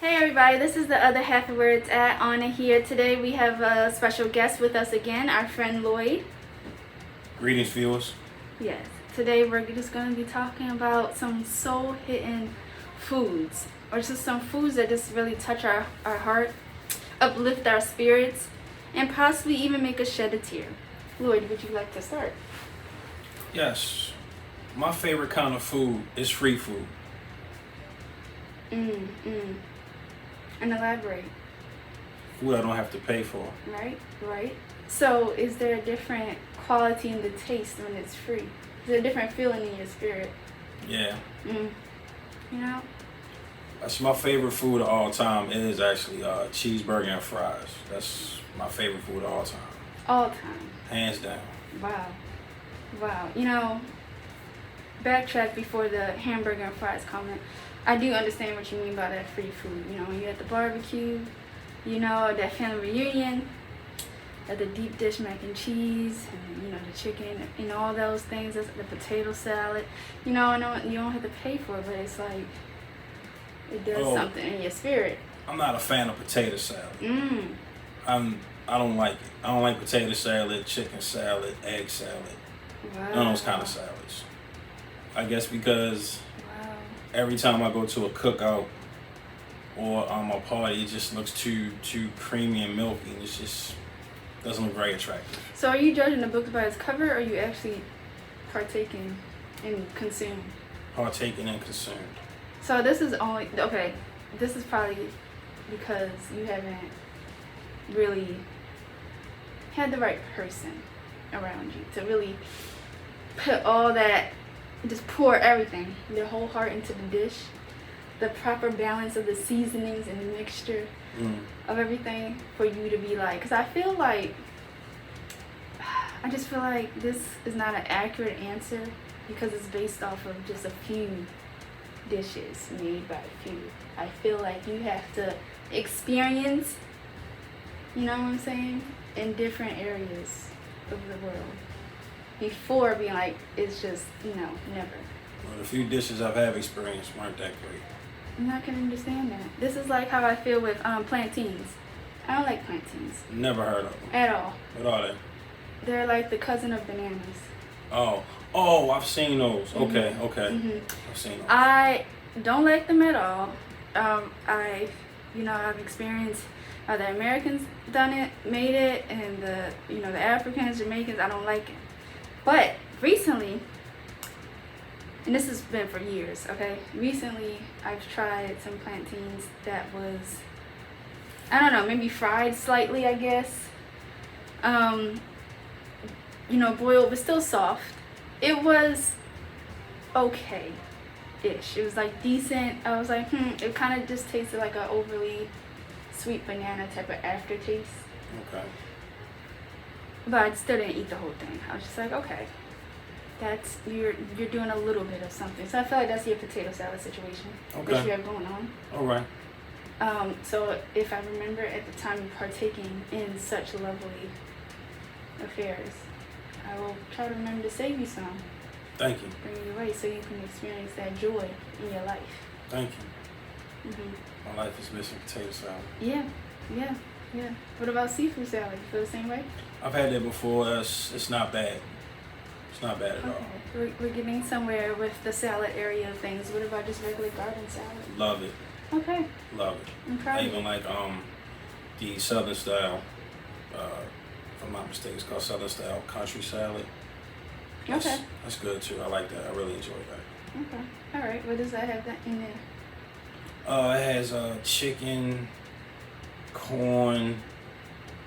Hey everybody, this is the other half of Where It's At. Anna here. Today we have a special guest with us again, our friend Lloyd. Greetings, viewers. Yes. Today we're just going to be talking about some soul-hitting foods, or just some foods that just really touch our heart, uplift our spirits, and possibly even make us shed a tear. Lloyd, would you like to start? Yes, my favorite kind of food is free food. And elaborate. Food I don't have to pay for. Right. So, is there a different quality in the taste when it's free? Is there a different feeling in your spirit? Yeah. You know? That's my favorite food of all time. It is actually cheeseburger and fries. That's my favorite food of all time. All time. Hands down. Wow. You know, backtrack before the hamburger and fries comment. I do understand what you mean by that free food. You know, when you're at the barbecue, you know, that family reunion, at the deep dish mac and cheese, and, you know, the chicken, you know, all those things, the potato salad. You know, I know you don't have to pay for it, but it's like, it does something in your spirit. I'm not a fan of potato salad. I don't like it. I don't like potato salad, chicken salad, egg salad. Wow. None of those kind of salads. I guess because every time I go to a cookout or a party, it just looks too creamy and milky, and it just doesn't look very attractive. So are you judging the book by its cover, or are you actually partaking and consuming? Partaking and consumed. So this is only, okay, this is probably because you haven't really had the right person around you to really put all that, just pour everything, their whole heart into the dish, the proper balance of the seasonings and the mixture of everything for you to be like, because I just feel like this is not an accurate answer because it's based off of just a few dishes made by a few. I feel like you have to experience, you know what I'm saying, in different areas of the world before being like, it's just, you know, never. Well, the few dishes I've had experienced weren't that great. I'm not gonna understand that. This is like how I feel with plantains. I don't like plantains. Never heard of them. At all. What are they? They're like the cousin of bananas. Oh, I've seen those. Okay. I've seen those. I don't like them at all. I've experienced how the Americans made it, and the Africans, Jamaicans, I don't like it. But recently, and this has been for years, okay? Recently, I've tried some plantains that was, I don't know, maybe fried slightly, I guess. Boiled, but still soft. It was okay-ish. It was like decent. I was like, it kind of just tasted like an overly sweet banana type of aftertaste. Okay. But I still didn't eat the whole thing. I was just like, okay, that's you're doing a little bit of something. So I feel like that's your potato salad situation that you have going on. All right. So if I remember at the time partaking in such lovely affairs, I will try to remember to save you some. Thank you. Bring you away so you can experience that joy in your life. Thank you. My life is missing potato salad. Yeah. What about seafood salad? You feel the same way? I've had that before. It's not bad. It's not bad at all. We're getting somewhere with the salad area of things. What about just regular garden salad? Love it. Okay. Love it. I'm proud I of even you. like the southern style. If I'm not mistaken, it's called southern style country salad. Okay. That's good too. I like that. I really enjoy that. Okay. All right. What does that have in there? It has chicken, corn,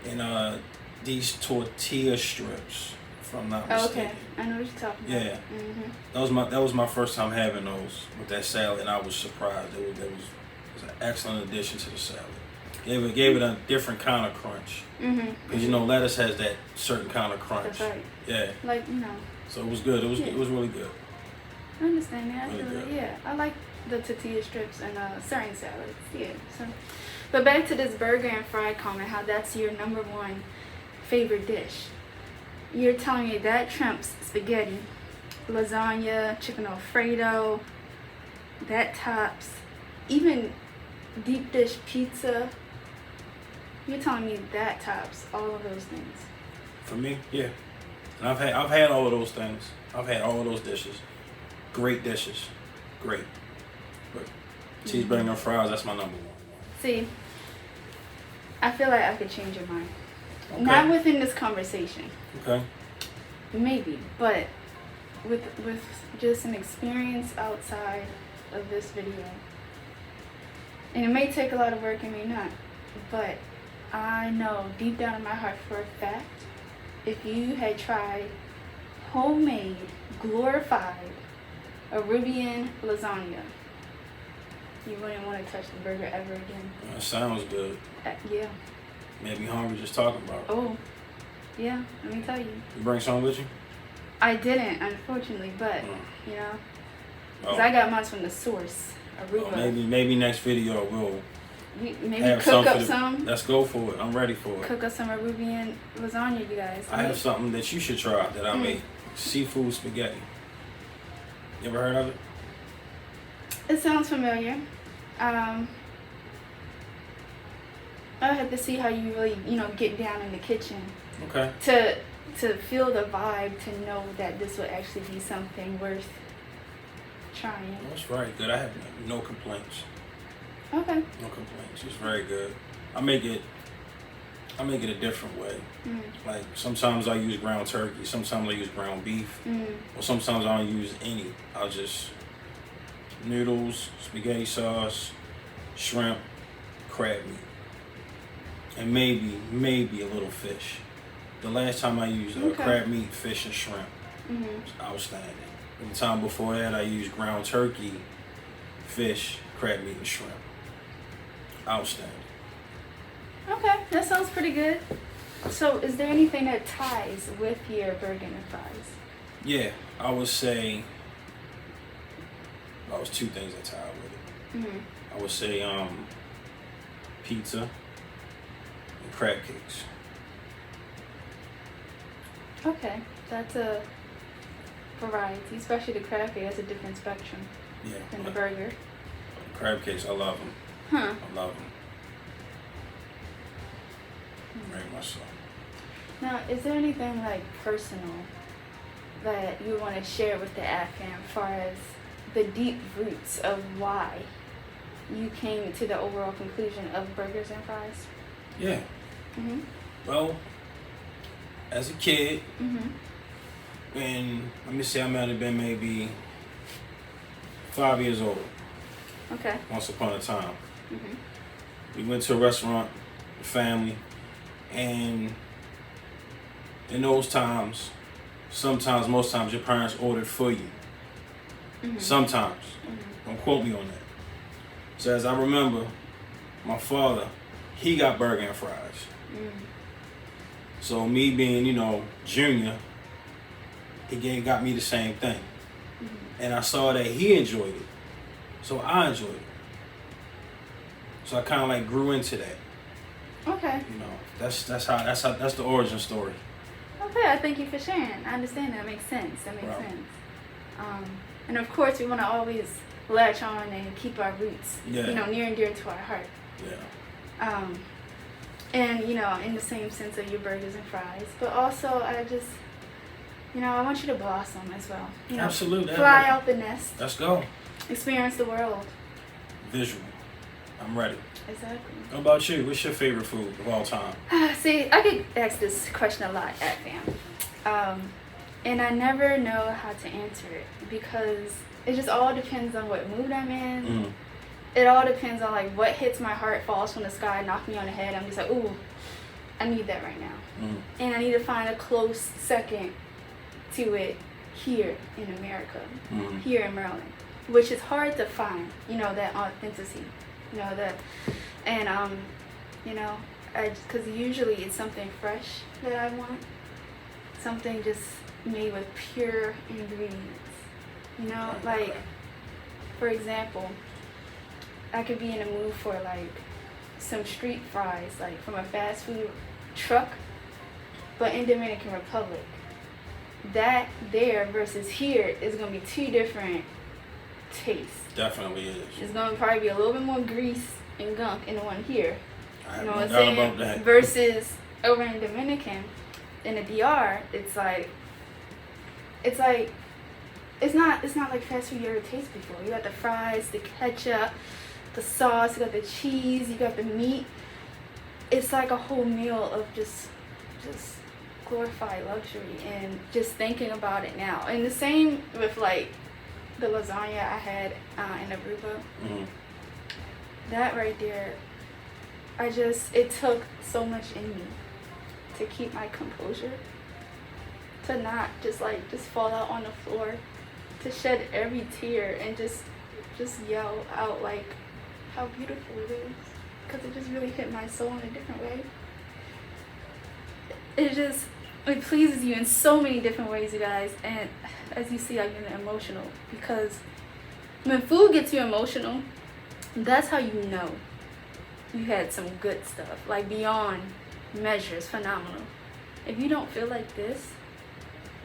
and these tortilla strips. If I'm not mistaken. Okay. I know what you're talking about. Yeah. That was my first time having those with that salad, and I was surprised. It was an excellent addition to the salad. Gave it a different kind of crunch. Because lettuce has that certain kind of crunch. That's right. Yeah. Like So it was good. It was really good. I understand that. Really good. Yeah. I like the tortilla strips and certain salads. Yeah. So, but back to this burger and fried comment. How that's your number one favorite dish. You're telling me that trumps spaghetti, lasagna, chicken Alfredo, that tops even deep dish pizza. You're telling me that tops all of those things? For me, yeah. And I've had all of those things. I've had all of those dishes. Great dishes. Great. But cheeseburger and fries, that's my number one. See, I feel like I could change your mind. Okay. Not within this conversation. Okay. Maybe, but with just an experience outside of this video. And it may take a lot of work, it may not. But I know deep down in my heart for a fact, if you had tried homemade, glorified Peruvian lasagna, you wouldn't want to touch the burger ever again. That sounds good. Yeah. Made me hungry just talking about it. Oh, yeah, let me tell you. You bring some with you? I didn't, unfortunately, but, you know, because Oh. I got mine from the source, Aruba. Oh, maybe next video we'll Maybe have cook up for some. Let's go for it. I'm ready for it. Cook up some Peruvian lasagna, you guys. I have something that you should try that I made. Seafood spaghetti. You ever heard of it? It sounds familiar. I have to see how you really, get down in the kitchen Okay. to feel the vibe, to know that this would actually be something worth trying. That's very good. I have no complaints. Okay. No complaints. It's very good. I make it a different way. Like sometimes I use ground turkey, sometimes I use ground beef, or sometimes I don't use any. I'll just noodles, spaghetti sauce, shrimp, crab meat, and maybe a little fish. The last time I used crab meat, fish, and shrimp was outstanding. The time before that, I used ground turkey, fish, crab meat, and shrimp. Outstanding. Okay, that sounds pretty good. So, is there anything that ties with your burger and fries? Yeah, I would say that was two things that tie with it. I would say pizza and crab cakes. Okay, that's a variety, especially the crab cake. That's a different spectrum than the burger. Crab cakes, I love them. Huh. I love them. Very much so. Now, is there anything like personal that you want to share with the AFAM as far as the deep roots of why you came to the overall conclusion of burgers and fries? Yeah. Well, as a kid, when, let me say I might have been maybe 5 years old. Okay. Once upon a time. We went to a restaurant, family, and in those times, sometimes, most times, your parents ordered for you. Sometimes. Don't quote me on that. So as I remember, my father, he got burger and fries. So me being, junior, he got me the same thing. And I saw that he enjoyed it. So I enjoyed it. So I kind of like grew into that. Okay. That's the origin story. Okay, I thank you for sharing. I understand that. Makes sense. That makes sense. And of course, we want to always latch on and keep our roots, near and dear to our heart. Yeah. And in the same sense of your burgers and fries, but also I just, I want you to blossom as well. Absolutely. Fly out the nest. Let's go. Experience the world. Visual. I'm ready. Exactly. How about you? What's your favorite food of all time? See, I get asked this question a lot at FAM. And I never know how to answer it because it just all depends on what mood I'm in. It all depends on like what hits my heart, falls from the sky, knocks me on the head. I'm just like, ooh, I need that right now. And I need to find a close second to it here in America, here in Maryland, which is hard to find, that authenticity, because usually it's something fresh that I want, something just made with pure ingredients, like, for example, I could be in a mood for like some street fries, like from a fast food truck, but in Dominican Republic. That there versus here is going to be two different tastes. Definitely is. It's going to probably be a little bit more grease and gunk in the one here. I You know have what no I'm doubt saying? about that. Versus over in Dominican, in the DR, it's like it's not like fast food you ever tasted before. You got the fries, the ketchup, the sauce, you got the cheese, you got the meat. It's like a whole meal of just glorified luxury, and just thinking about it now. And the same with like the lasagna I had in Aruba. Mm-hmm. That right there, it took so much in me to keep my composure, to not just fall out on the floor, to shed every tear and just yell out like how beautiful it is, because it just really hit my soul in a different way. It pleases you in so many different ways, you guys. And as you see, I'm getting emotional, because when food gets you emotional, that's how you know you had some good stuff, like beyond measures, phenomenal. If you don't feel like this,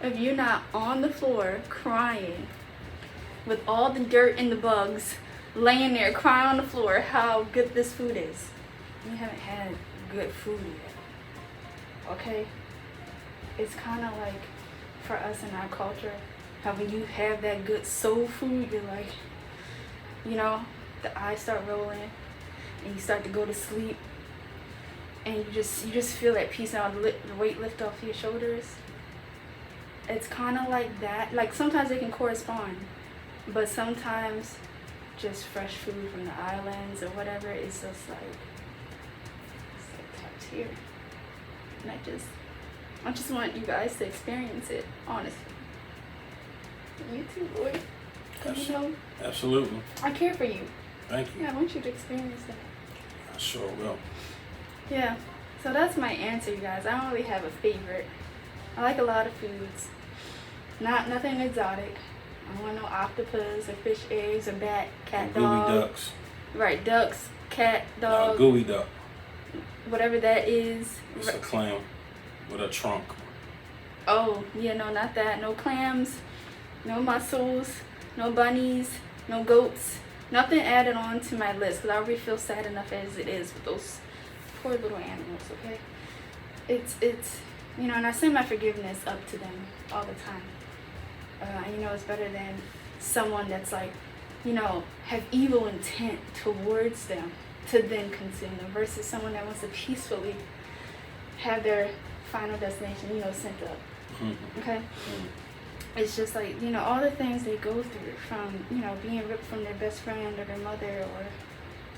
if you're not on the floor crying with all the dirt and the bugs, laying there crying on the floor how good this food is, you haven't had good food yet. Okay? It's kind of like for us in our culture, how when you have that good soul food, you're like, you know, the eyes start rolling and you start to go to sleep, and you just feel that peace and all the weight lift off your shoulders. It's kind of like that. Like sometimes they can correspond, but sometimes just fresh food from the islands or whatever is just like, it's like top tier. And I just want you guys to experience it, honestly. You too, boy. You know, Absolutely. I care for you. Thank you. Yeah, I want you to experience that. I sure will. Yeah. So that's my answer, you guys. I don't really have a favorite. I like a lot of foods. Nothing exotic. I don't want no octopus or fish eggs or bat, cat, dog. Gooey ducks. Right, ducks, cat, dog. Gooey duck. Whatever that is. It's a clam with a trunk. Oh, yeah, no, not that. No clams, no mussels, no bunnies, no goats. Nothing added on to my list, because I already feel sad enough as it is with those poor little animals, okay? It's you know, and I send my forgiveness up to them all the time. You know, it's better than someone that's like, you know, have evil intent towards them to then consume them, versus someone that wants to peacefully have their final destination, you know, sent up. Mm-hmm. Okay? Mm-hmm. It's just like, you know, all the things they go through, from, you know, being ripped from their best friend or their mother, or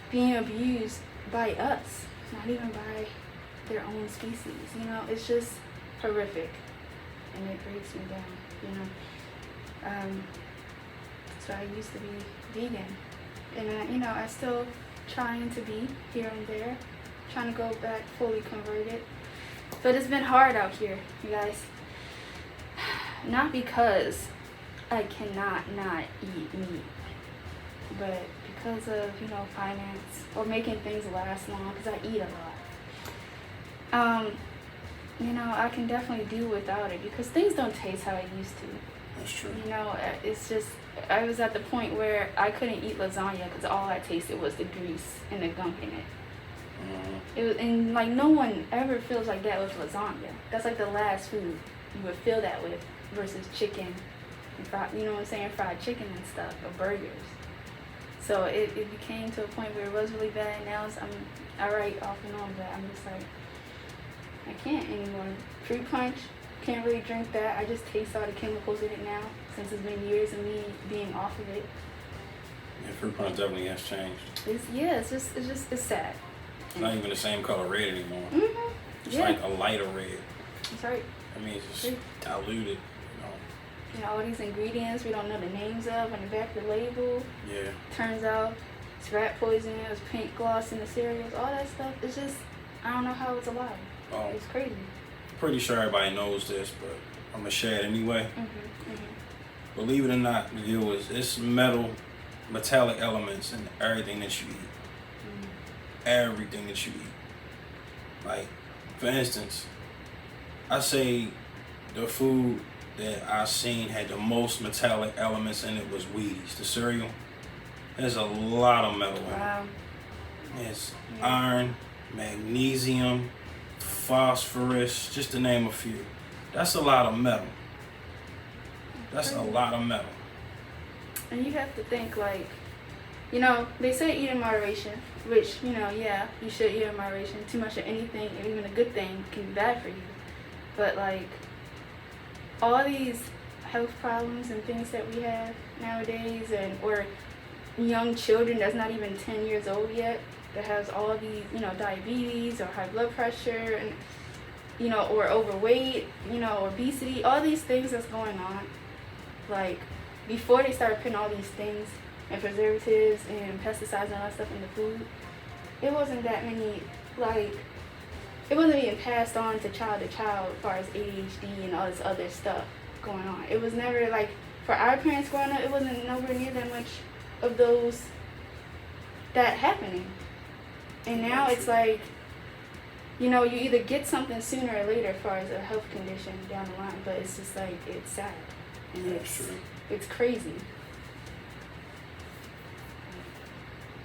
being abused by us, not even by their own species, you know, it's just horrific, and it breaks me down, you know. So I used to be vegan, and you know, I still trying to be here and there, trying to go back fully converted, but it's been hard out here, you guys. Not because I cannot not eat meat, but because of, you know, finance, or making things last long, because I eat a lot. You know, I can definitely do without it, because things don't taste how it used to. That's true. You know, it's just, I was at the point where I couldn't eat lasagna because all I tasted was the grease and the gunk in it. Mm-hmm. It was, and like, no one ever feels like that with lasagna. That's like the last food you would feel that with, versus chicken and fried, you know what I'm saying, fried chicken and stuff, or burgers. So it became to a point where it was really bad, and now I'm alright off and on, but I'm just like, I can't anymore. Fruit punch, can't really drink that. I just taste all the chemicals in it now, since it's been years of me being off of it. Yeah, fruit punch definitely has changed. It's sad. It's not even the same color red anymore. Mm-hmm. It's Yeah. like a lighter red. That's right. I mean, it's just diluted, you know. You know, all these ingredients we don't know the names of on the back of the label. Yeah. Turns out it's rat poison, it was paint gloss in the cereals, all that stuff. It's just, I don't know how it's alive. Oh, It's crazy. pretty sure everybody knows this, but I'm gonna share it anyway. Mm-hmm. Believe it or not, viewers, it's metallic elements in everything that you eat. Everything that you eat. Like, for instance, I say the food that I seen had the most metallic elements in it was Wheaties, the cereal. There's a lot of metal in it. Wow. It's Yeah. iron, magnesium, phosphorus, just to name a few. That's a lot of metal. That's a lot of metal. And you have to think like, you know, they say eat in moderation, which, you know, yeah, you should eat in moderation. Too much of anything, and even a good thing, can be bad for you. But like, all these health problems and things that we have nowadays, and or young children that's not even 10 years old yet, that has all these, you know, diabetes or high blood pressure, and, you know, or overweight, you know, obesity, all these things that's going on. Like, before they started putting all these things and preservatives and pesticides and all that stuff in the food, it wasn't that many, like, it wasn't being passed on to child as far as ADHD and all this other stuff going on. It was never, like, for our parents growing up, it wasn't nowhere near that much of those that happening. And now it's like, you know, you either get something sooner or later as far as a health condition down the line, but it's just like, it's sad. And it's crazy.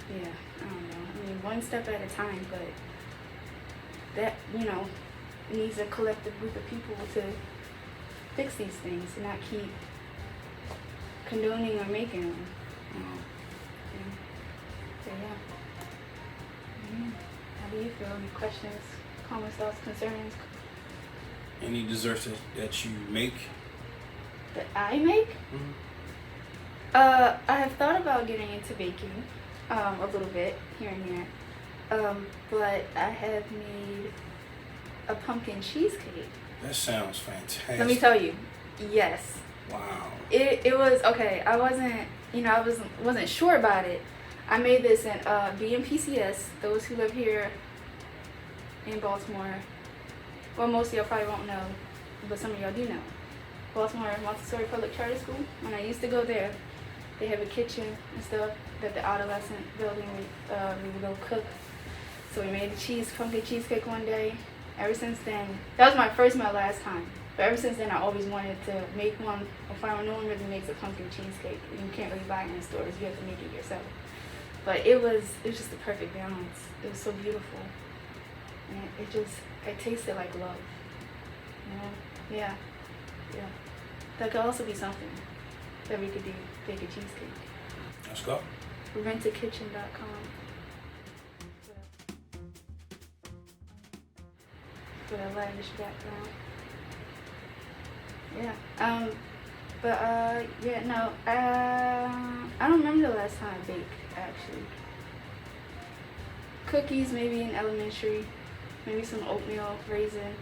Yeah, I don't know. I mean, one step at a time, but that, you know, needs a collective group of people to fix these things and not keep condoning or making them. Yeah. So, yeah. How do you feel? Any questions, comments, thoughts, concerns? Any desserts that you make? That I make? Mm-hmm. I have thought about getting into baking a little bit here and there. But I have made a pumpkin cheesecake. That sounds fantastic. Let me tell you, yes. Wow. It was okay. I wasn't sure about it. I made this in BMPCS. Those who live here in Baltimore, well, most of y'all probably won't know, but some of y'all do know. Baltimore Montessori Public Charter School. When I used to go there, they have a kitchen and stuff that the adolescent building we would go cook. So we made a pumpkin cheesecake one day. Ever since then, that was my first and my last time. But ever since then, I always wanted to make one. I find no one really makes a pumpkin cheesecake. You can't really buy it in stores. You have to make it yourself. But it was just the perfect balance. It was so beautiful, and it tasted like love. You know? Yeah. That could also be something that we could do. Bake a cheesecake. Let's go. rentakitchen.com. With a lavish background. Yeah. I don't remember the last time I baked, actually. Cookies, maybe in elementary. Maybe some oatmeal, raisin.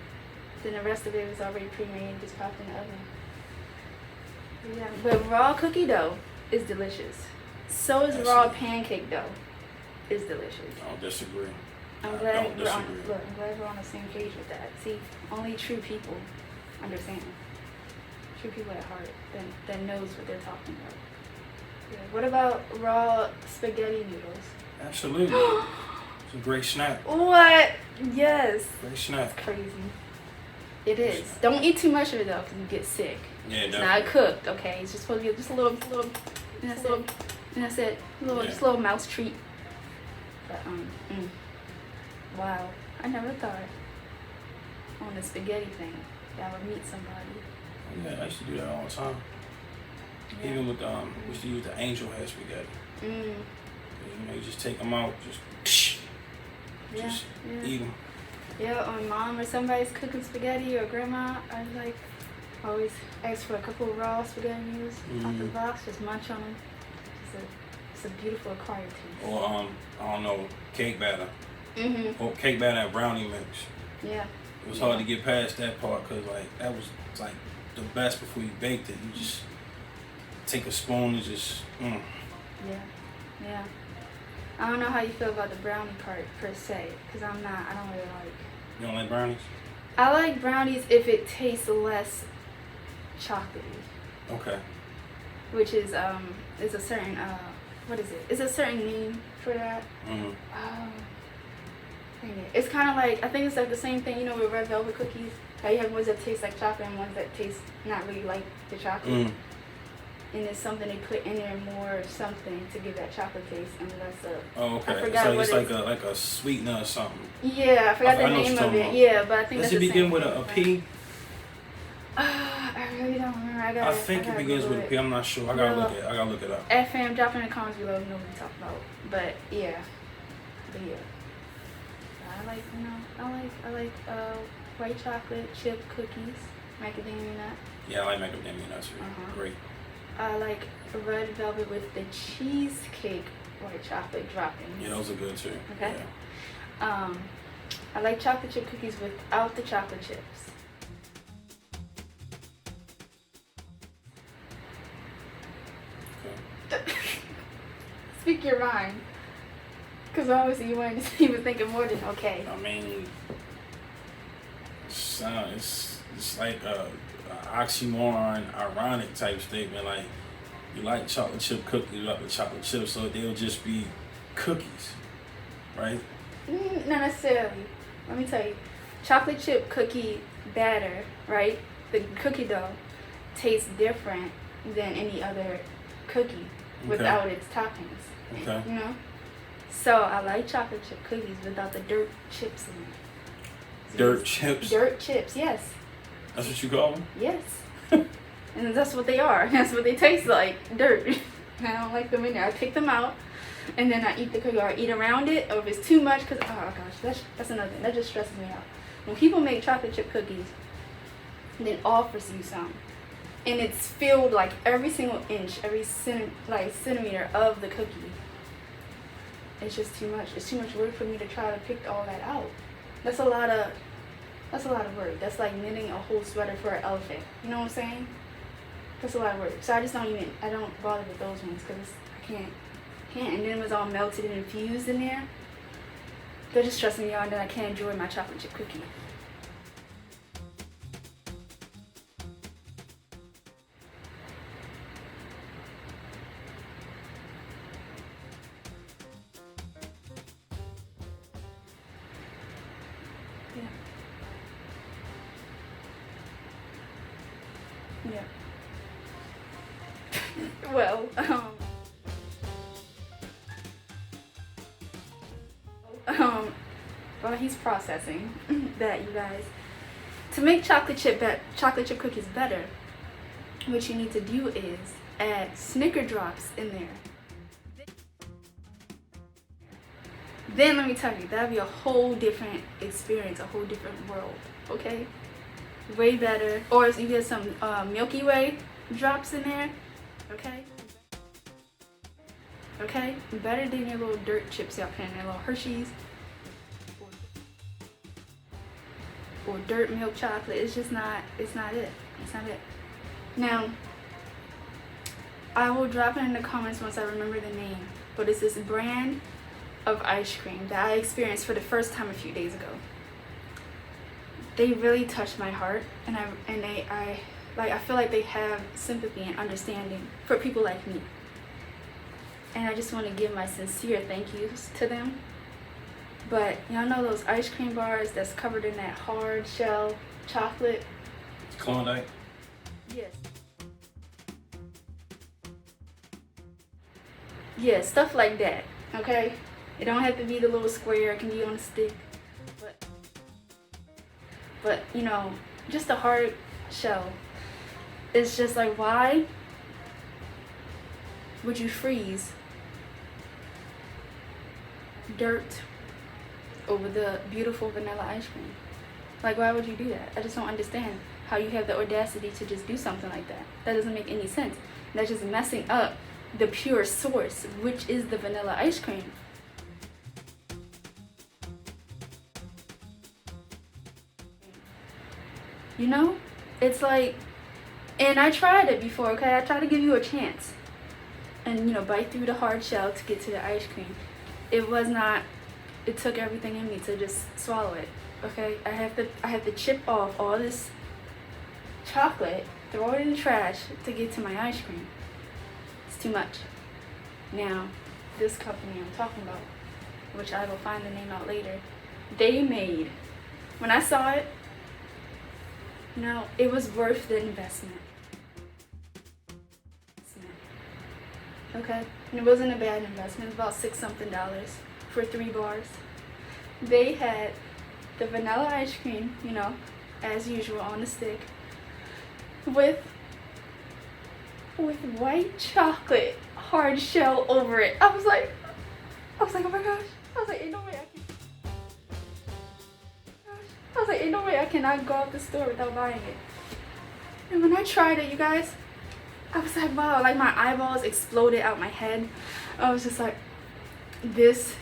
Then the rest of it was already pre-made, just popped in the oven. Yeah, but raw cookie dough is delicious. So is raw pancake dough. Is delicious. I don't disagree. I'm glad we're on the same page with that. See, only true people understand. True people at heart that knows what they're talking about. Yeah. What about raw spaghetti noodles? Absolutely. It's a great snack. What? Yes. Great snack. It's crazy. It is. Don't eat too much of it though, because you get sick. Yeah, it's definitely. not cooked. Okay, it's just supposed to be just a little, and that's it. Just a little mouse treat. But wow, I never thought on the spaghetti thing that I would meet somebody. Yeah, I used to do that all the time. Yeah. Even with we used to use the angel hair spaghetti. You know, you just take them out, just eat them. Yeah, when mom or somebody's cooking spaghetti or grandma, I like always ask for a couple of raw spaghetti noodles off the box, just munch on them. It's a beautiful acquired taste. Or I don't know, cake batter. Or cake batter and brownie mix. Yeah. It was hard to get past that part because that was like the best before you baked it. You just take a spoon and just. Yeah. I don't know how you feel about the brownie part per se, because I don't really like. You don't like brownies? I like brownies if it tastes less chocolatey. Okay. Which is it's a certain what is it? It's a certain name for that. It's kind of like, I think it's like the same thing, you know, with red velvet cookies. How you have ones that taste like chocolate and ones that taste not really like the chocolate. and it's something they put in there more something to give that chocolate taste, and that's a. Oh, okay. I forgot It's what like a sweetener or something. Yeah, I forgot the I know what name you're of it. talking Yeah, but I think Does that's it the begin same with thing, a right? P? I really don't remember. I think it begins with a P. I'm not sure. I gotta look it up. FM, drop in the comments below. You know what we talk about. But yeah. I like white chocolate chip cookies, macadamia nut. Yeah, I like macadamia nuts. Great. I like red velvet with the cheesecake white chocolate droppings. Yeah, those are good too. Okay. Yeah. I like chocolate chip cookies without the chocolate chips. Okay. Speak your mind. Because obviously you were thinking more than okay. I mean, it's like a oxymoron, ironic type statement. Like, you like chocolate chip cookies, you like the chocolate chips, so they'll just be cookies, right? Not necessarily. Let me tell you. Chocolate chip cookie batter, right? The cookie dough tastes different than any other cookie without its toppings. Okay. You know? So I like chocolate chip cookies without the dirt chips in it. Dirt chips? Dirt chips, yes. That's what you call them? Yes. And that's what they are. That's what they taste like. Dirt. I don't like them in there. I pick them out and then I eat the cookie or I eat around it, or if it's too much, because oh gosh, that's another thing. That just stresses me out. When people make chocolate chip cookies and then offers you some, and it's filled like every single inch, every centimeter of the cookie, it's just too much. It's too much work for me to try to pick all that out. That's a lot of work. That's like knitting a whole sweater for an elephant. You know what I'm saying? That's a lot of work. So I don't bother with those ones because I can't. And then it was all melted and infused in there. They're just stressing me out, and then I can't enjoy my chocolate chip cookie. Yeah. Well, while he's processing that, you guys, to make chocolate chip cookies better, what you need to do is add Snicker drops in there. Then let me tell you, that'd be a whole different experience, a whole different world. Okay, way better. Or if you get some Milky Way drops in there. Okay, better than your little dirt chips y'all putting in, little Hershey's or dirt milk chocolate. It's not it. Now, I will drop it in the comments once I remember the name, but it's this brand of ice cream that I experienced for the first time a few days ago. They really touched my heart, and I feel like they have sympathy and understanding for people like me. And I just want to give my sincere thank yous to them. But y'all know those ice cream bars that's covered in that hard shell chocolate? Klondike? Yes. Yeah, stuff like that, okay? It don't have to be the little square, it can be on a stick. But you know, just a hard shell. It's just like, why would you freeze dirt over the beautiful vanilla ice cream? Like, why would you do that? I just don't understand how you have the audacity to just do something like that. That doesn't make any sense. That's just messing up the pure source, which is the vanilla ice cream. You know? It's like, and I tried it before, okay? I tried to give you a chance. And, you know, bite through the hard shell to get to the ice cream. It took everything in me to just swallow it, okay? I have to chip off all this chocolate, throw it in the trash to get to my ice cream. It's too much. Now, this company I'm talking about, which I will find the name out later, they made, when I saw it, you know, it was worth the investment. Okay? And it wasn't a bad investment. It was about $6-something for 3 bars. They had the vanilla ice cream, you know, as usual on the stick, with white chocolate hard shell over it. I was like, oh my gosh. I was like, ain't no way ain't no way I cannot go out the store without buying it. And when I tried it, you guys, I was like, wow, like my eyeballs exploded out my head. I was just like, this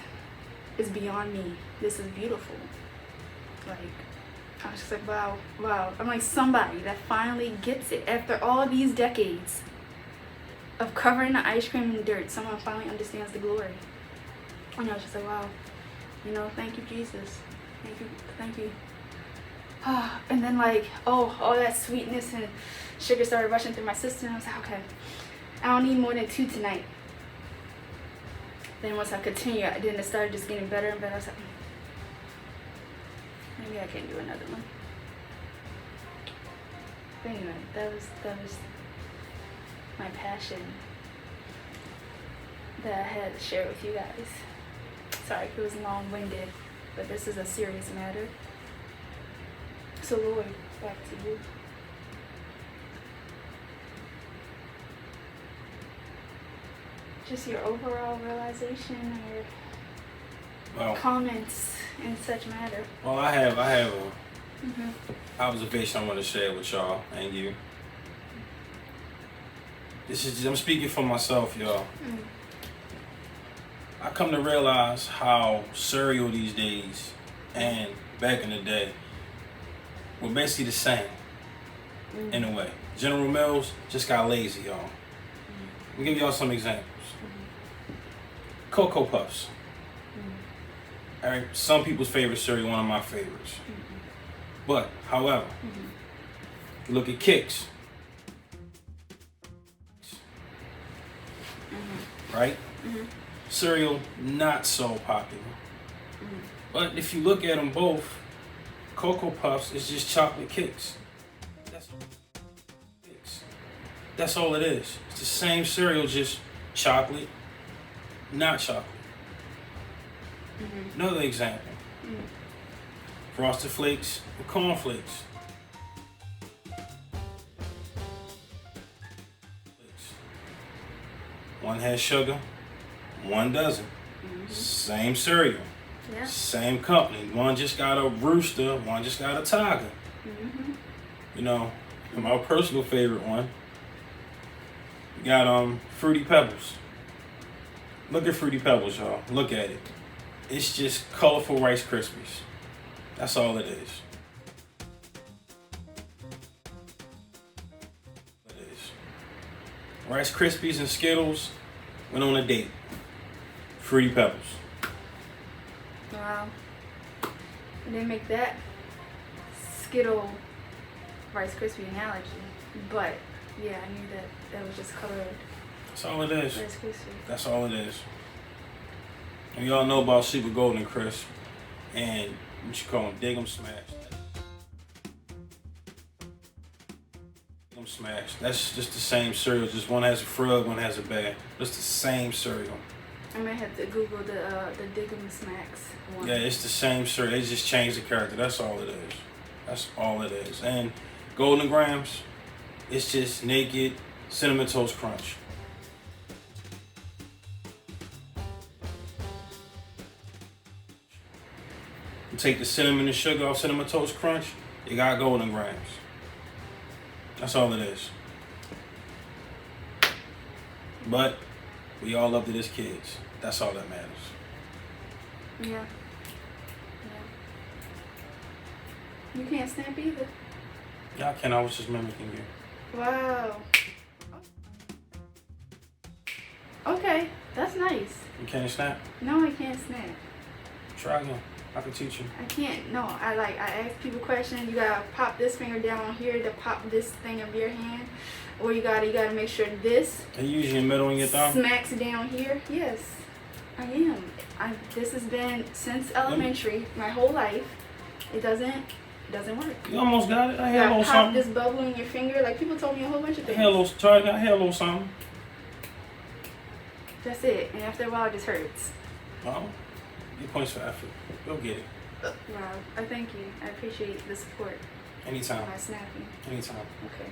is beyond me. This is beautiful. Like, I was just like, wow. I'm like, somebody that finally gets it after all these decades of covering the ice cream in dirt. Someone finally understands the glory. And I was just like, wow, you know, thank you, Jesus. Thank you. And then like, all that sweetness and sugar started rushing through my system. I was like, okay, I don't need more than 2 tonight. Then once I continued, then it started just getting better and better. I was like, maybe I can do another one. But anyway, that was my passion that I had to share with you guys. Sorry if it was long-winded, but this is a serious matter. So Lord, back to you. Just your overall realization or your comments in such matter. Well, I have a observation I want to share with y'all and you. I'm speaking for myself, y'all. I come to realize how cereal these days and back in the day were basically the same in a way. General Mills just got lazy, y'all. Let me give y'all some examples. Cocoa Puffs. All right, some people's favorite cereal, one of my favorites. But, however, you look at Kix. Right? Cereal, not so popular. But if you look at them both, Cocoa Puffs is just chocolate Kix. That's all it is. It's the same cereal, just chocolate, not chocolate. Another example. Frosted Flakes and Corn Flakes. One has sugar, one doesn't. Same cereal. Yeah. Same company. One just got a Rooster, one just got a Tiger. You know, my personal favorite one, you got Fruity Pebbles. Look at Fruity Pebbles, y'all. Look at it. It's just colorful Rice Krispies. That's all it is. Rice Krispies and Skittles went on a date. Fruity Pebbles. Wow. I didn't make that Skittle Rice Krispie analogy, but yeah, I knew that was just colored. That's all it is. Rice Krispie. That's all it is. And y'all know about Super Golden Crisp and what you call them, Dig 'em Smash. Dig 'em Smash. That's just the same cereal. Just one has a frog, one has a bear. It's the same cereal. I might have to Google the Dig 'em Smacks one. Yeah, it's the same cereal. They just changed the character. That's all it is. That's all it is. And Golden Grams, it's just naked Cinnamon Toast Crunch. You take the cinnamon and sugar off Cinnamon Toast Crunch, you got Golden Grams. That's all it is. But we all loved it as kids. That's all that matters. Yeah. You can't snap either. Yeah, I can. I was just mimicking you. Wow. Okay, that's nice. You can't snap? No, I can't snap. Try again. I can teach you. I can't. No, I ask people questions. You gotta pop this finger down here to pop this thing of your hand, or you gotta make sure this. Are you using your middle and your thumb? Smacks down here. Yes, I am. This has been since elementary, my whole life. It doesn't work. You almost got it. I had a little pop something. This bubble in your finger. Like people told me a whole bunch of things. I had a little something. That's it. And after a while, it just hurts. Well, get points for effort. Go get it. Wow. I thank you. I appreciate the support. Anytime. My snapping. Anytime. Okay.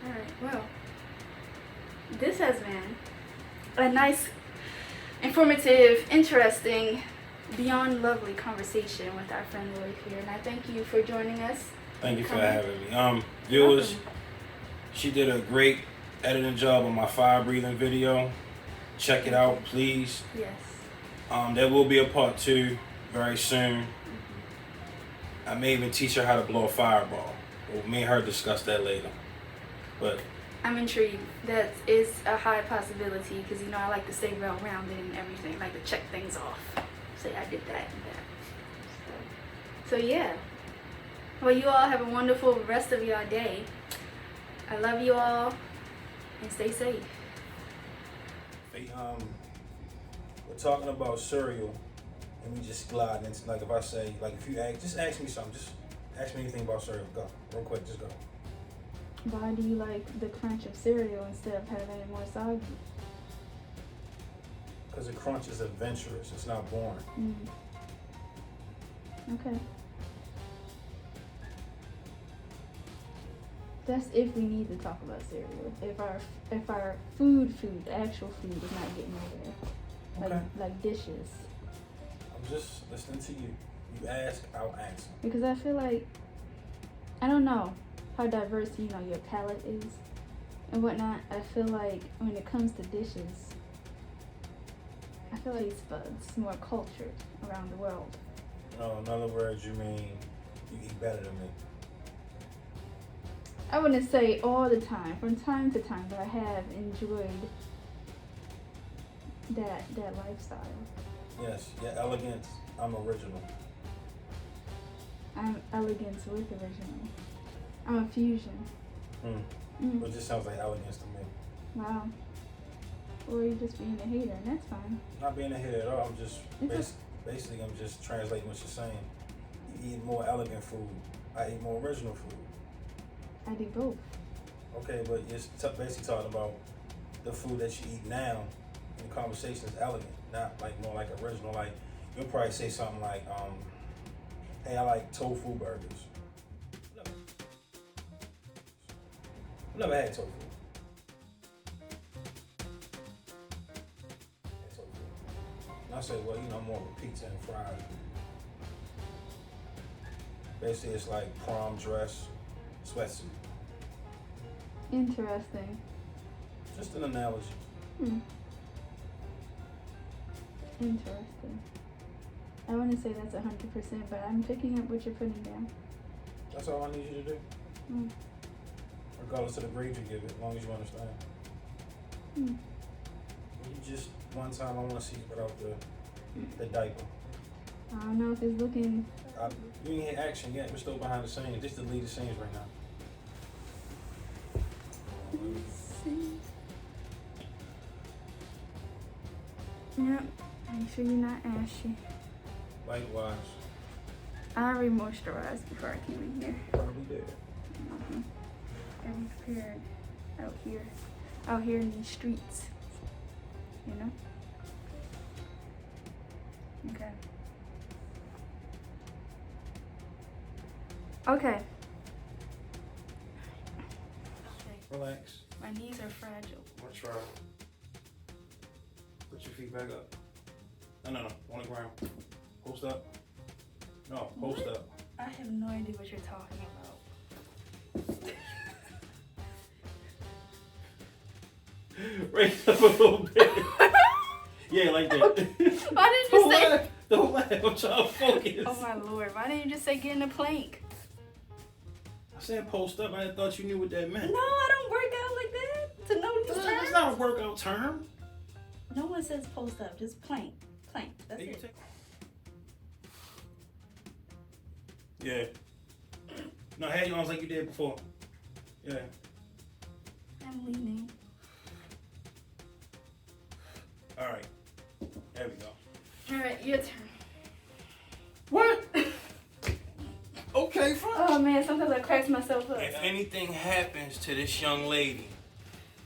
All right. Well, this has been a nice, informative, interesting, beyond lovely conversation with our friend Lloyd here, and I thank you for joining us. Thank you for having me. Viewers, she did a great editing job on my fire breathing video. Check it out, please. Yes. There will be a part 2 very soon. I may even teach her how to blow a fireball. Well, me and her discuss that later. But I'm intrigued. That is a high possibility because, I like to stay well-rounded and everything. I like to check things off. Say I did that and that. So yeah. Well, you all have a wonderful rest of your day. I love you all and stay safe. Hey, we're talking about cereal, and we just glide into, like, if I say, like, if you just ask me something, just ask me anything about cereal. Go, real quick, just go. Why do you like the crunch of cereal instead of having it more soggy? Because the crunch is adventurous. It's not boring. Okay. That's if we need to talk about cereal. If our food, the actual food, is not getting nowhere. Okay. Like dishes. I'm just listening to you. You ask, I'll answer. Because I feel like, I don't know how diverse, your palate is and whatnot. I feel like when it comes to dishes, I feel like it's more cultured around the world. No, in other words, you mean you eat better than me. I wouldn't say all the time, from time to time, but I have enjoyed that lifestyle. Yes, you're elegant. I'm original. I'm elegance with original. I'm a fusion. It just sounds like elegance to me. Wow. Or you're just being a hater, and that's fine. Not being a hater at all. I'm just basically I'm just translating what you're saying. You eat more elegant food. I eat more original food. I do both. Okay, but you're basically talking about the food that you eat now, and the conversation is elegant, not like more like original. Like you'll probably say something like, "Hey, I like tofu burgers." I've never had tofu. And I say, well, more of a pizza and fries. Basically, it's like prom dress, sweatsuit. Interesting. Just an analogy. Interesting. I wouldn't say that's 100%, but I'm picking up what you're putting down. That's all I need you to do. Regardless of the grade you give it, as long as you understand. You just, one time I want to see you without the diaper. I don't know if it's looking... You ain't hit action yet. We're still behind the scenes. Just delete the scenes right now. Yep. Make sure you're not ashy. Likewise. I already moisturized before I came in here. Probably did. I'm prepared out here in these streets. Okay. Relax. My knees are fragile. I'm gonna try. Put your feet back up. No. On the ground. Post up. No, post up. I have no idea what you're talking about. Raise up a little bit. Yeah, like that. Why didn't you say... Don't laugh. I'm trying to focus. Oh my Lord. Why didn't you just say get in a plank? I said post up. I thought you knew what that meant. No, I don't work out like that. To know these terms. That's not a workout term. No one says post up. Just plank. Plank. That's it. Yeah. No, have your arms like you did before. Yeah. I'm leaning. All right. There we go. All right, your turn. What? Okay, fine. Oh man, sometimes I crack myself up. If anything happens to this young lady,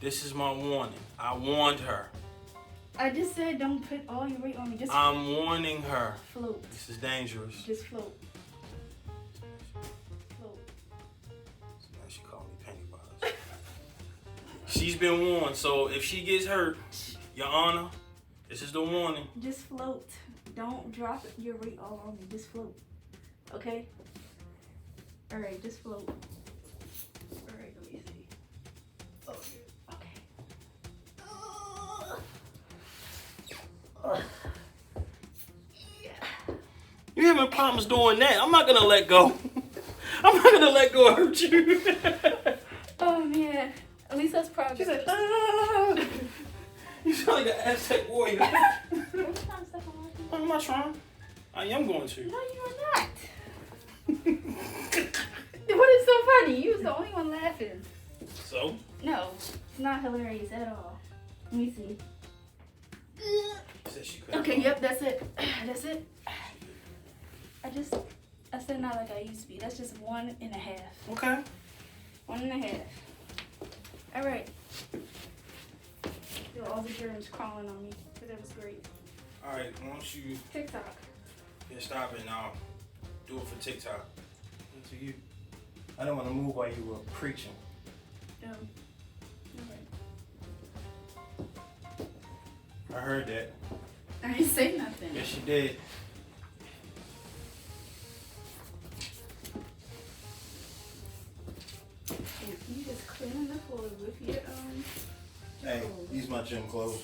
This is my warning. I warned her. I just said don't put all your weight on me. Just I'm warning her. float. This is dangerous. Just float. Float. Now she called me Pennywise. She's been warned, so if she gets hurt, Your Honor, this is the warning. Just float. Don't drop your weight all on me. Just float. Okay? Alright, just float. Alright, let me see. Oh, okay. Yeah. You having problems doing that? I'm not gonna let go. I'm not gonna let go of hurt you. Oh man. At least that's progress. She said, ah. You sound like an Aztec warrior. I'm not trying. I am going to. No, you're not. What is so funny? You was the only one laughing. So? No, it's not hilarious at all. Let me see. She said she couldn't. Okay, yep, that's it. That's it. I said not like I used to be. That's just 1.5. Okay. 1.5. All right. Feel all the germs crawling on me, but that was great. All right, once you TikTok. stop it now, do it for TikTok. To you. I don't want to move while you were preaching. All right. I heard that. I didn't say nothing. Yes, you did. You just cleaning the floor with your Hey, clothes. these my gym clothes.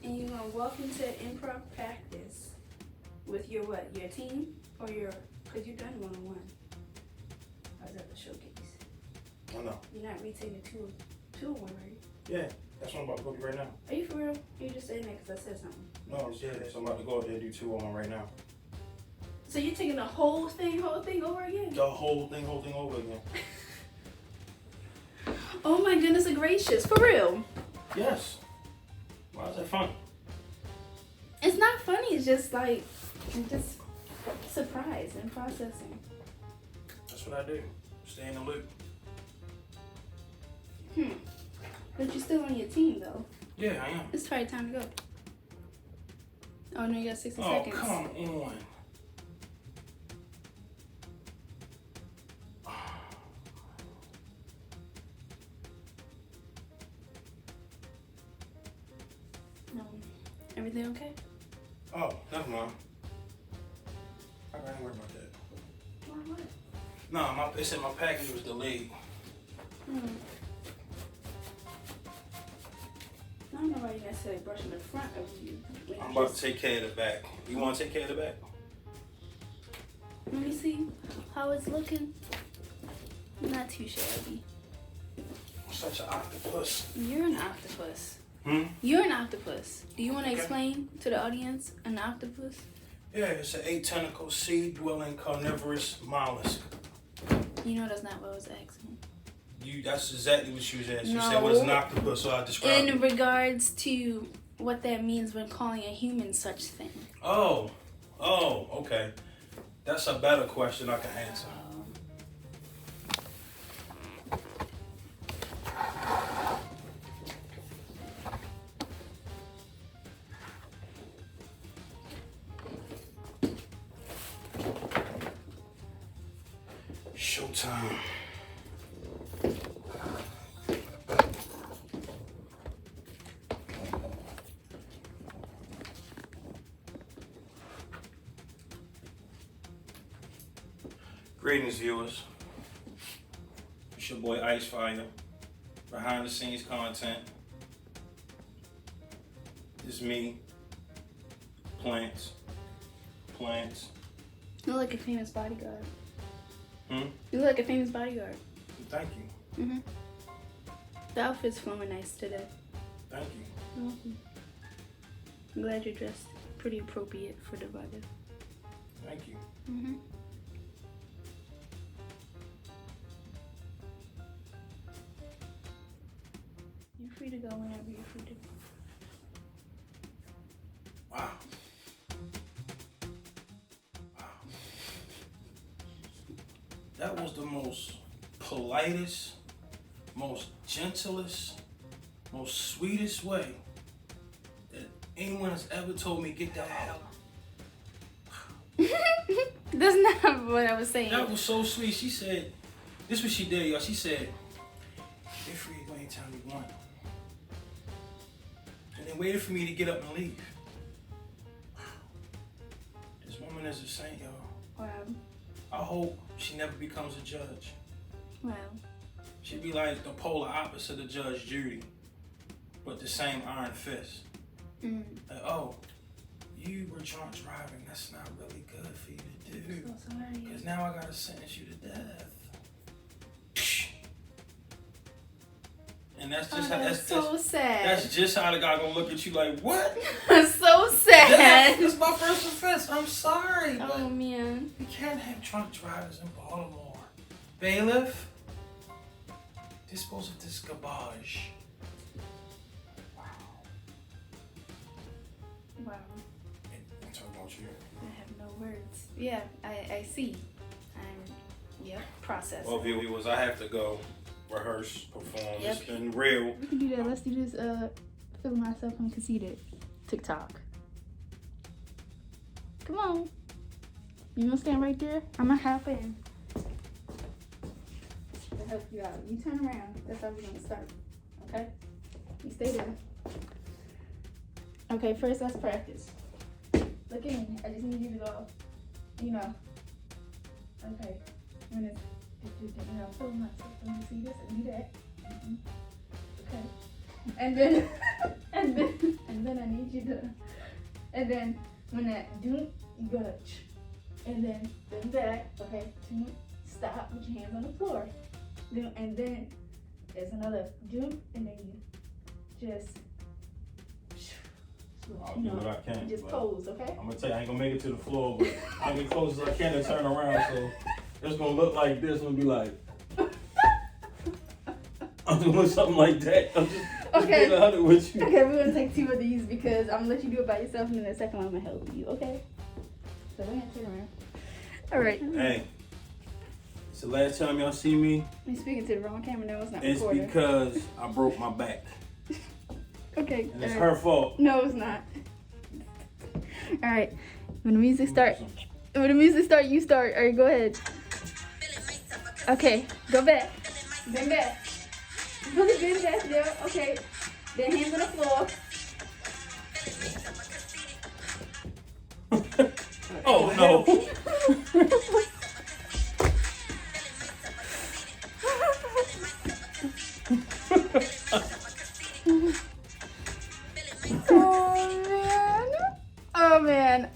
And you're gonna walk into improv practice with your what? Your team or your? Cause you've done 1-on-1. I was at the showcase. I know. You're not retaking two of one, right? Yeah, that's what I'm about to go do right now. Are you for real? You just saying that because I said something. No, I'm serious. So I'm about to go out there and do 2-on-1 right now. So you're taking the whole thing over again? The whole thing over again. Oh my goodness gracious, for real? Yes. Why is that fun? It's not funny. It's just like, I'm just surprised and processing. That's what I do. Stay in the loop. But you're still on your team though. Yeah, I am. It's probably time to go. Oh no, you got 60 Oh, seconds. come on. No. Everything okay? Oh, never mind. I ain't worried about that. Why what? No, they said my package was delayed. I don't know why you necessarily brushing the front of you. I'm about to take care of the back. You want to take care of the back? Let me see how it's looking. Not too shabby. I'm such an octopus. You're an octopus. You're an octopus. Do you want to explain to the audience an octopus? Yeah, it's an 8-tentacle sea-dwelling carnivorous mollusk. You know that's not what I was asking. That's exactly what she was asking. No. You said, what is an octopus? So I described In it. regards to what that means when calling a human such thing. Oh, okay. That's a better question I can answer. Showtime. Greetings, viewers. It's your boy Ice Fire. Behind the scenes content. It's me. Plants. You look like a famous bodyguard. Hmm? You look like a famous bodyguard. Thank you. The outfit's flowing nice today. Thank you. You're welcome. I'm glad you're dressed pretty appropriate for the weather. Thank you. You're free to go whenever you're free to go. Wow. That was the most politest, most gentlest, most sweetest way that anyone has ever told me, get the hell. That's not what I was saying. That was so sweet. She said, this is what she did, y'all. She said, get free to go anytime you want. And then waited for me to get up and leave. This woman is a saint, y'all. Wow. I hope she never becomes a judge. Wow. She'd be like the polar opposite of Judge Judy, but the same iron fist. Mm. Like, oh, you were drunk driving. That's not really good for you to do. So sorry. Because now I gotta sentence you to death. And that's just how that's so sad. That's just how the guy gonna look at you like, what? So sad. It's my first offense. I'm sorry. But Oh man. we can't have drunk drivers in Baltimore. Bailiff, dispose of this garbage. Wow. Wow. I'm talking about you. I have no words. Yeah, I see. Process. Well, viewers, I have to go rehearse, perform. Yep. It's been real. We can do that. Let's do this. Feel myself unconceited. TikTok. Come on. You gonna stand right there? I'm gonna hop in. To help you out. You turn around. That's how we're gonna start. Okay? You stay there. Okay, first let's practice. Look at me. I just need you to go. You know. Okay. When it's feel myself. Let me see this and do that. Okay. And then and then I need you to, and then when that do, you go to and then back, okay, stop, put your hands on the floor. And then there's another do, and then you just I'll do what I can. just pose, okay? I'm gonna tell you, I ain't gonna make it to the floor, but I'll get close as I can to turn around. So it's gonna look like this. It's gonna be like I'm doing something like that. I'm just Okay. being 100 with you. Okay, we're gonna take 2 of these because I'm gonna let you do it by yourself, and then the second one I'm gonna help you, okay? So we're gonna turn around. All right. Hey, it's the last time y'all see me. You're speaking to the wrong camera. No, it's not It's recording. because I broke my back, Okay. and it's all right. her fault. No, it's not. All right. When the music start, you start. All right, go ahead. Okay, go back. Bend back. Put the bend back there. Okay. Then hands on the floor. Oh no! Oh man.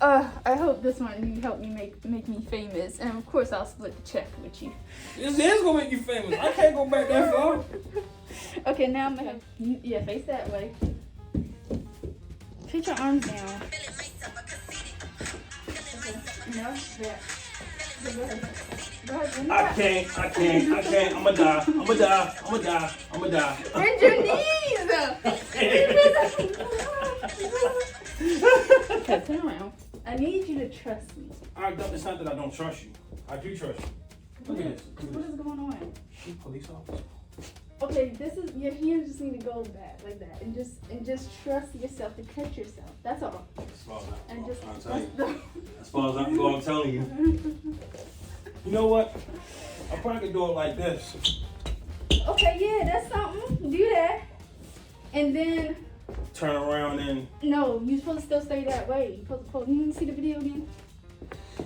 I hope this one you help me make me famous, and of course I'll split the check with you. This is gonna make you famous. I can't go back that far. Okay, now I'm gonna have you, face that way. Put your arms down. Okay. No, that. Go ahead. Go ahead. I can't. I'ma die. Bend your knees. Okay, turn around. I need you to trust me. It's not that I don't trust you. I do trust you. Look at this. What is going on? You police officer. Okay, this is your hands just need to go back like that, and just trust yourself to catch yourself. That's all. As far as And I'm just trying to tell you. that's As far as I can go, I'm telling you. You know what? I probably could do it like this. okay, yeah, that's something. Do that, and then Turn around and no, you're supposed to still stay that way. You're supposed to pose. You want to see the video again?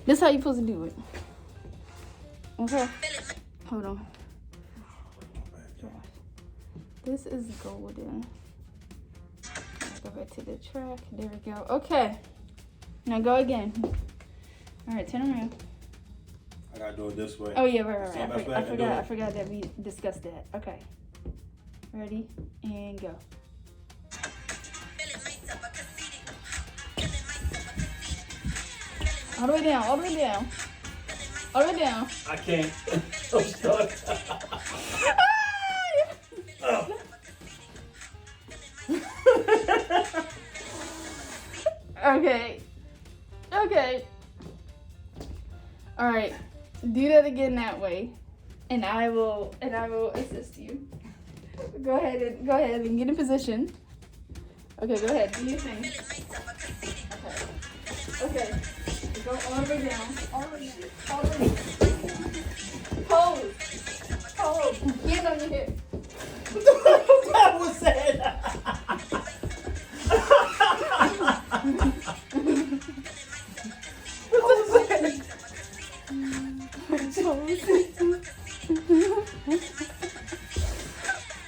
This is how you're supposed to do it. Okay. Hold on. This is golden. Go back to the track. There we go. Okay. Now go again. All right, turn around. I gotta do it this way. Oh yeah, right. So that's what I can do. I forgot that we discussed that. Okay. Ready and go. All the way down. All the way down. All the way down. I can't. I'm stuck. Okay. Okay. All right. Do that again that way, and I will assist you. Go ahead and get in position. Okay, go ahead. Do your thing. Okay. Go all the way down. All the way down. All the way down. Pose. Pose. Hands on your hip. That was sad.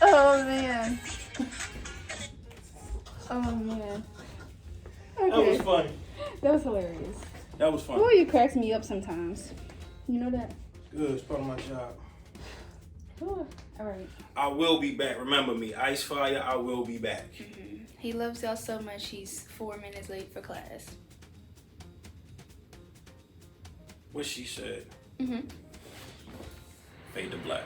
Oh man. Oh man. Okay. That was funny. That was hilarious. That was funny. Oh, you cracks me up sometimes. You know that? Good, it's part of my job. Ooh. All right. I will be back. Remember me, Ice Fire. I will be back. Mm-hmm. He loves y'all so much. He's 4 minutes late for class. What she said. Mm-hmm. Fade to black.